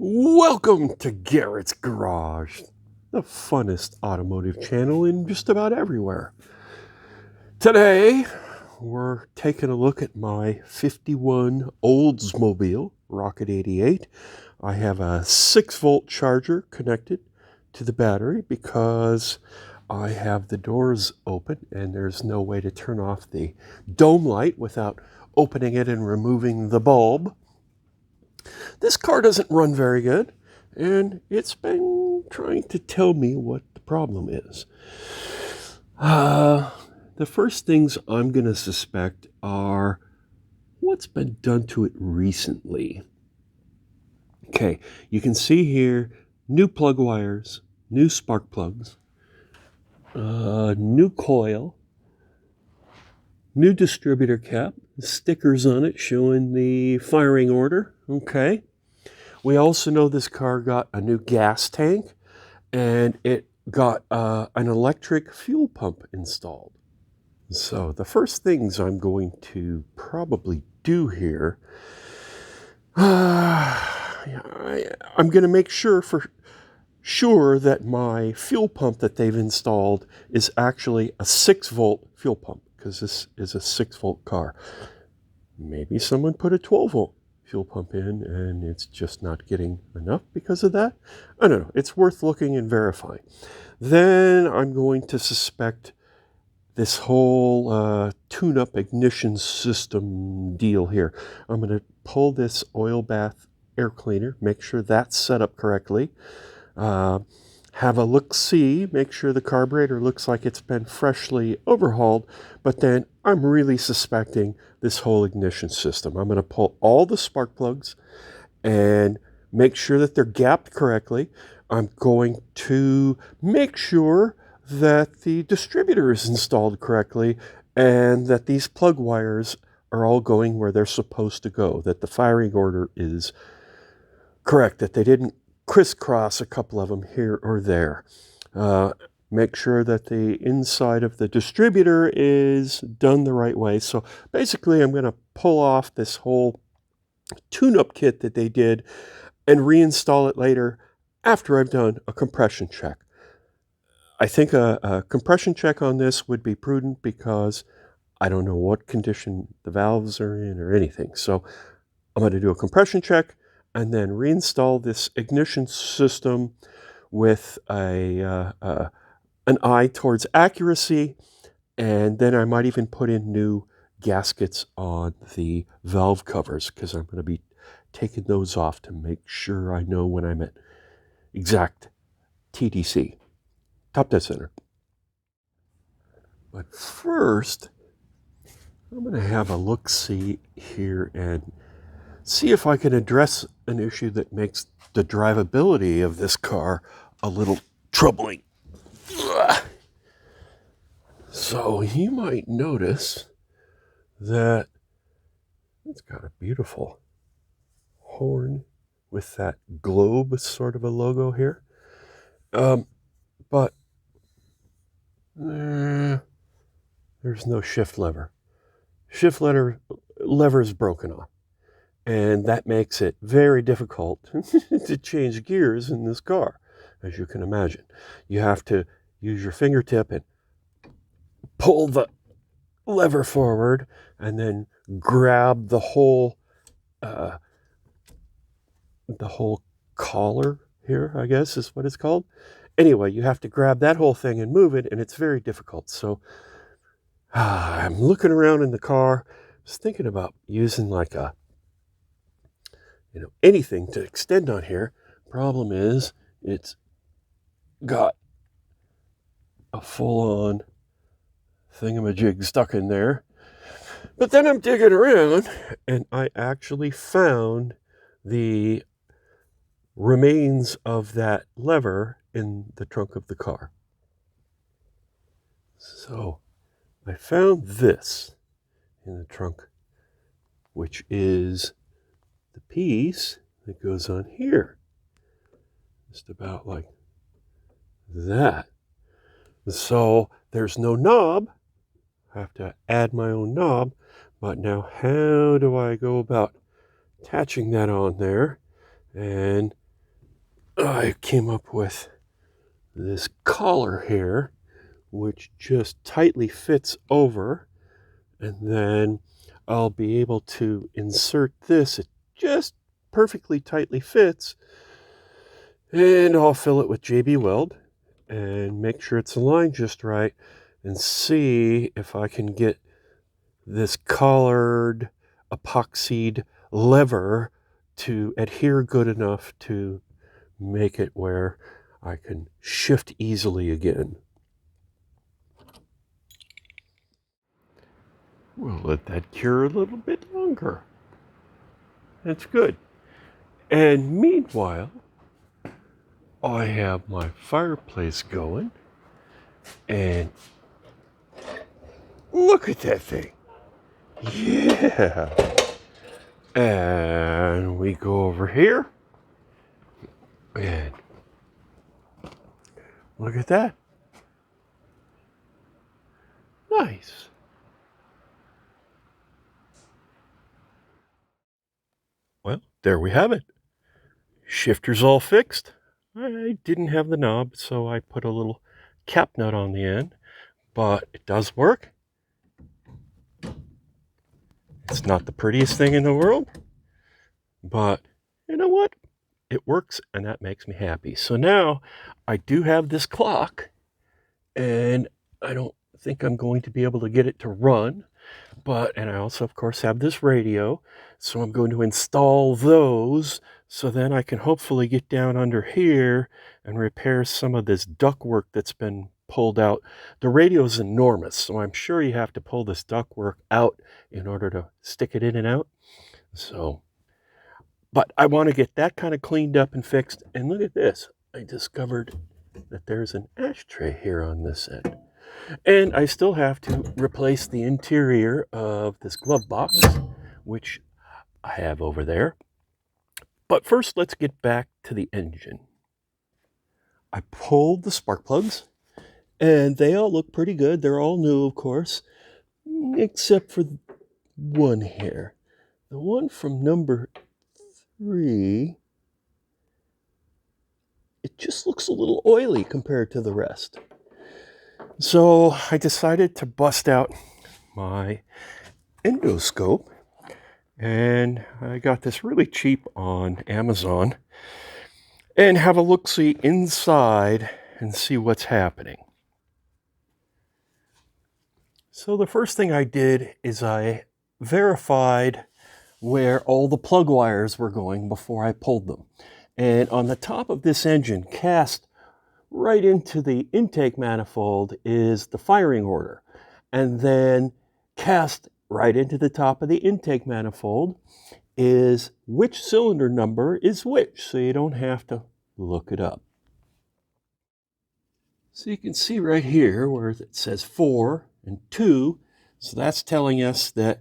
Welcome to Garrett's Garage, the funnest automotive channel in just about everywhere. Today, we're taking a look at my 51 Oldsmobile Rocket 88. I have a 6-volt charger connected to the battery because I have the doors open and there's no way to turn off the dome light without opening it and removing the bulb. This car doesn't run very good, and it's been trying to tell me what the problem is. The first things I'm going to suspect are what's been done to it recently. Okay, you can see here new plug wires, new spark plugs, new coil, new distributor cap, stickers on it showing the firing order. Okay. We also know this car got a new gas tank and it got an electric fuel pump installed. So the first things I'm going to probably do here, I'm going to make sure that my fuel pump that they've installed is actually a 6-volt fuel pump, because this is a 6-volt car. Maybe someone put a 12-volt fuel pump in and it's just not getting enough because of that. I don't know. It's worth looking and verifying. Then I'm going to suspect this whole tune-up ignition system deal here. I'm going to pull this oil bath air cleaner, make sure that's set up correctly. Have a look-see, make sure the carburetor looks like it's been freshly overhauled, but then I'm really suspecting this whole ignition system. I'm going to pull all the spark plugs and make sure that they're gapped correctly. I'm going to make sure that the distributor is installed correctly and that these plug wires are all going where they're supposed to go, that the firing order is correct, that they didn't crisscross a couple of them here or there. Make sure that the inside of the distributor is done the right way. So basically, I'm going to pull off this whole tune-up kit that they did and reinstall it later after I've done a compression check. I think a compression check on this would be prudent because I don't know what condition the valves are in or anything. So I'm going to do a compression check and then reinstall this ignition system with an eye towards accuracy, and then I might even put in new gaskets on the valve covers because I'm going to be taking those off to make sure I know when I'm at exact TDC, top dead center. But first, I'm going to have a look-see here and see if I can address an issue that makes the drivability of this car a little troubling. So you might notice that it's got a beautiful horn with that globe sort of a logo here. But there's no shift lever. Shift lever is broken off. And that makes it very difficult to change gears in this car, as you can imagine. You have to use your fingertip and pull the lever forward and then grab the whole collar here, I guess is what it's called. Anyway, you have to grab that whole thing and move it, and it's very difficult. So I'm looking around in the car, just thinking about using like anything to extend on here. Problem is, it's got a full-on thingamajig stuck in there. But then I'm digging around, and I actually found the remains of that lever in the trunk of the car. So I found this in the trunk, which is the piece that goes on here, just about like that. So there's no knob. I have to add my own knob, but now how do I go about attaching that on there and I came up with this collar here, which just tightly fits over, and then I'll be able to insert this. It just perfectly tightly fits, and I'll fill it with JB Weld and make sure it's aligned just right and see if I can get this collared epoxied lever to adhere good enough to make it where I can shift easily again. We'll let that cure a little bit longer. That's good. And meanwhile, I have my fireplace going, and look at that thing. Yeah. And we go over here, and look at that. Nice. Well, there we have it. Shifter's all fixed. I didn't have the knob, so I put a little cap nut on the end, but it does work. It's not the prettiest thing in the world, but you know what? It works, and that makes me happy. So now I do have this clock, and I don't think I'm going to be able to get it to run, and I also, of course, have this radio. So I'm going to install those so then I can hopefully get down under here and repair some of this ductwork that's been pulled out. The radio is enormous, so I'm sure you have to pull this ductwork out in order to stick it in and out. So, but I want to get that kind of cleaned up and fixed. And look at this. I discovered that there's an ashtray here on this end. And I still have to replace the interior of this glove box, which I have over there. But first, let's get back to the engine. I pulled the spark plugs, and they all look pretty good. They're all new, of course, except for one here. The one from number 3, it just looks a little oily compared to the rest. So I decided to bust out my endoscope, and I got this really cheap on Amazon, and have a look-see inside and see what's happening. So the first thing I did is I verified where all the plug wires were going before I pulled them. And on the top of this engine, cast right into the intake manifold, is the firing order. And then cast right into the top of the intake manifold is which cylinder number is which, so you don't have to look it up. So you can see right here where it says 4 and 2, so that's telling us that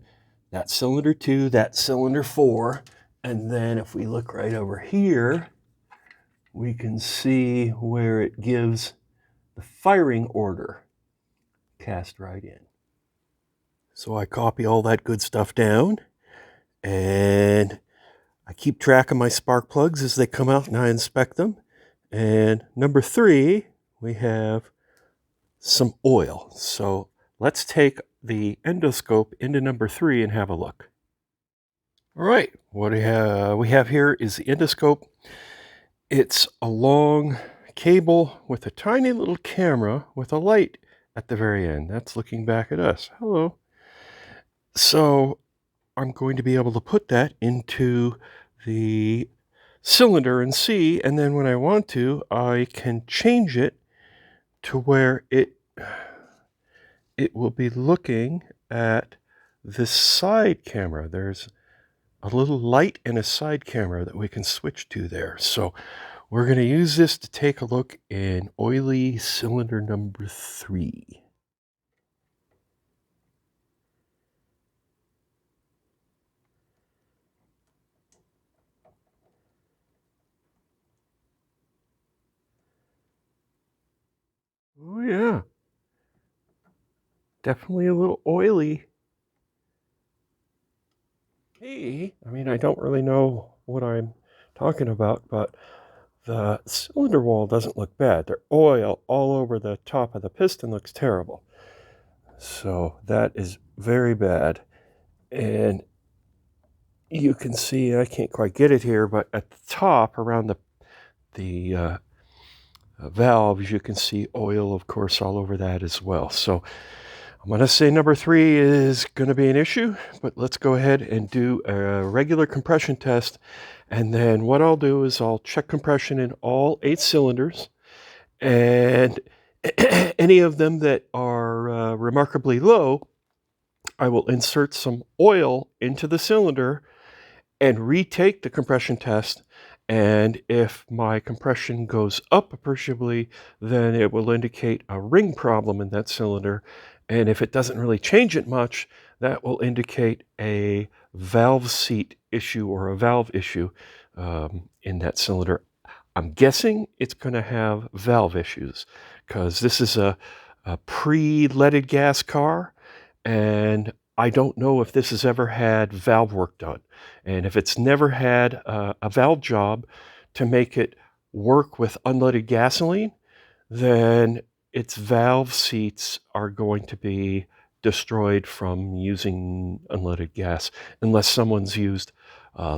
that's cylinder 2, that's cylinder 4, and then if we look right over here, we can see where it gives the firing order cast right in. So I copy all that good stuff down, and I keep track of my spark plugs as they come out and I inspect them. And number 3, we have some oil. So let's take the endoscope into number 3 and have a look. All right, what we have here is the endoscope. It's a long cable with a tiny little camera with a light at the very end. That's looking back at us. Hello. So I'm going to be able to put that into the cylinder and see, and then when I want to, I can change it to where it will be looking at this side camera. There's a little light and a side camera that we can switch to there. So we're going to use this to take a look in oily cylinder number 3. Oh yeah, definitely a little oily. I mean, I don't really know what I'm talking about, but The cylinder wall doesn't look bad. The oil all over the top of the piston looks terrible. So that is very bad. And you can see, I can't quite get it here, but at the top around the valves, you can see oil, of course, all over that as well. So I'm going to say number 3 is going to be an issue, but let's go ahead and do a regular compression test. And then what I'll do is I'll check compression in all 8 cylinders, and any of them that are remarkably low, I will insert some oil into the cylinder and retake the compression test. And if my compression goes up appreciably, then it will indicate a ring problem in that cylinder. And if it doesn't really change it much, that will indicate a valve seat issue or a valve issue in that cylinder. I'm guessing it's going to have valve issues because this is a pre-leaded gas car, and I don't know if this has ever had valve work done. And if it's never had a valve job to make it work with unleaded gasoline, then its valve seats are going to be destroyed from using unleaded gas, unless someone's used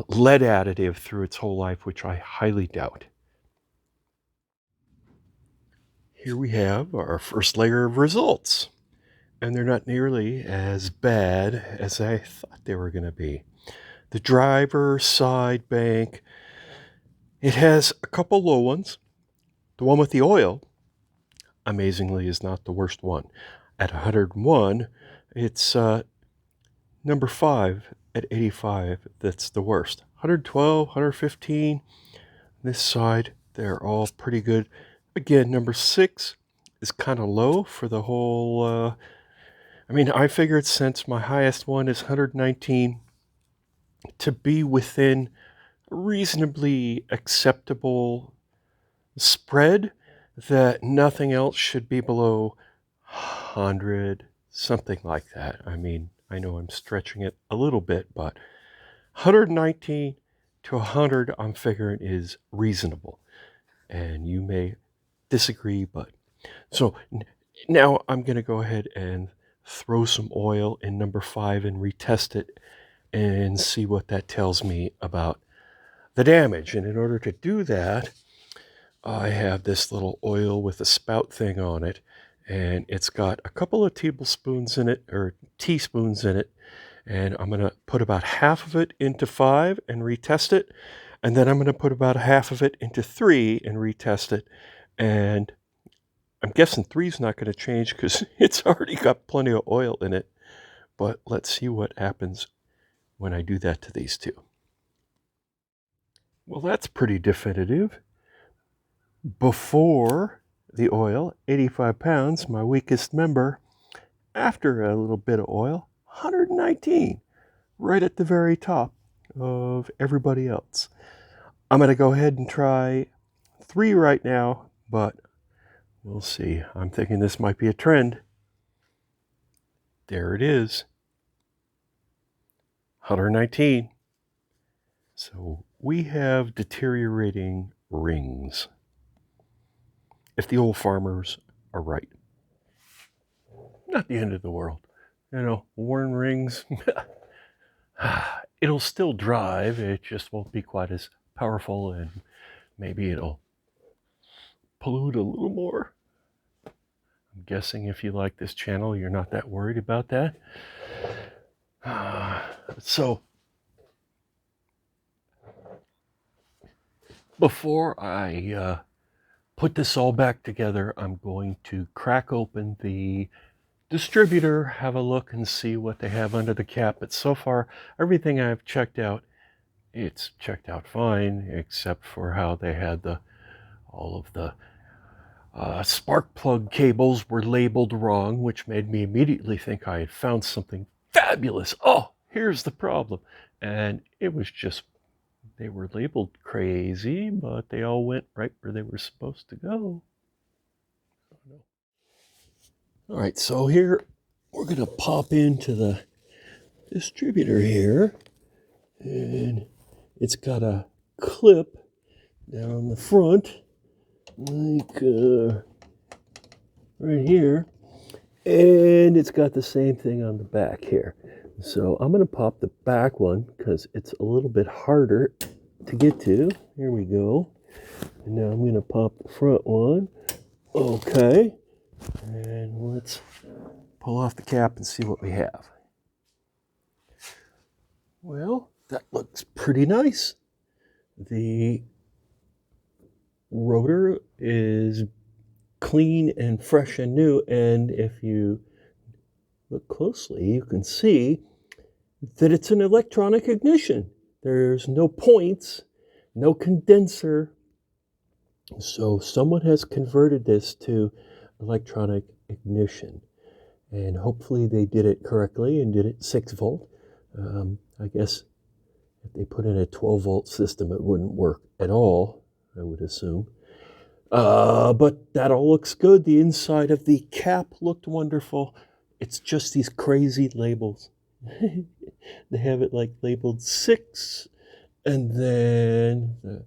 lead additive through its whole life, which I highly doubt. Here we have our first layer of results, and they're not nearly as bad as I thought they were going to be. The driver side bank, it has a couple low ones. The one with the oil, amazingly, is not the worst one. At 101, it's number 5 at 85 that's the worst. 112, 115, this side, they're all pretty good. Again, number 6 is kind of low for the whole, I figured since my highest one is 119, to be within reasonably acceptable spread, that nothing else should be below 100, something like that. I know I'm stretching it a little bit, but 119 to 100 I'm figuring is reasonable. And you may disagree, but so now I'm going to go ahead and throw some oil in number 5 and retest it and see what that tells me about the damage. And in order to do that, I have this little oil with a spout thing on it, and it's got a couple of tablespoons in it, or teaspoons in it, and I'm going to put about half of it into 5 and retest it, and then I'm going to put about half of it into 3 and retest it, and I'm guessing 3 is not going to change because it's already got plenty of oil in it, but let's see what happens when I do that to these two. Well, that's pretty definitive. Before the oil, 85 pounds, my weakest member. After a little bit of oil, 119, right at the very top of everybody else. I'm going to go ahead and try 3 right now, but we'll see. I'm thinking this might be a trend. There it is. 119. So we have deteriorating rings, if the old farmers are right. Not the end of the world. Worn rings, it'll still drive, it just won't be quite as powerful, and maybe it'll pollute a little more. I'm guessing if you like this channel, you're not that worried about that. So, before I put this all back together, I'm going to crack open the distributor, have a look and see what they have under the cap. But so far, everything I've checked out, it's checked out fine, except for how they had all of the spark plug cables were labeled wrong, which made me immediately think I had found something fabulous. Oh, here's the problem. And it was just, they were labeled crazy, but they all went right where they were supposed to go. All right, so here we're going to pop into the distributor here, and it's got a clip down the front, like right here. And it's got the same thing on the back here. So I'm going to pop the back one because it's a little bit harder to get to. Here we go. And now I'm going to pop the front one. Okay. And let's pull off the cap and see what we have. Well, that looks pretty nice. The rotor is clean and fresh and new, and if you look closely, you can see that it's an electronic ignition. There's no points, no condenser. So someone has converted this to electronic ignition, and hopefully they did it correctly and did it 6 volt. I guess if they put in a 12 volt system, it wouldn't work at all, I would assume. But that all looks good. The inside of the cap looked wonderful. It's just these crazy labels. They have it like labeled 6, and then the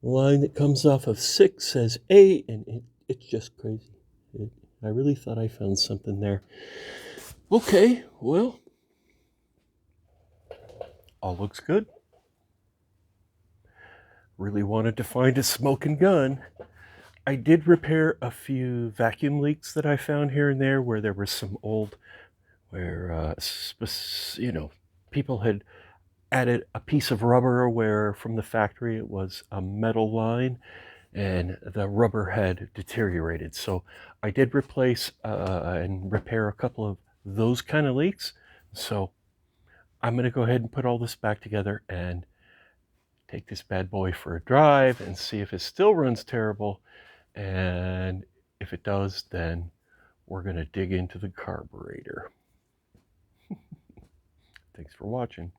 line that comes off of 6 says 8, and it's just crazy. I really thought I found something there. Okay, well, all looks good. Really wanted to find a smoking gun. I did repair a few vacuum leaks that I found here and there where there was some old, where, people had added a piece of rubber where from the factory it was a metal line and the rubber had deteriorated. So I did replace and repair a couple of those kind of leaks. So I'm going to go ahead and put all this back together and take this bad boy for a drive and see if it still runs terrible. And if it does, then we're going to dig into the carburetor. Thanks for watching.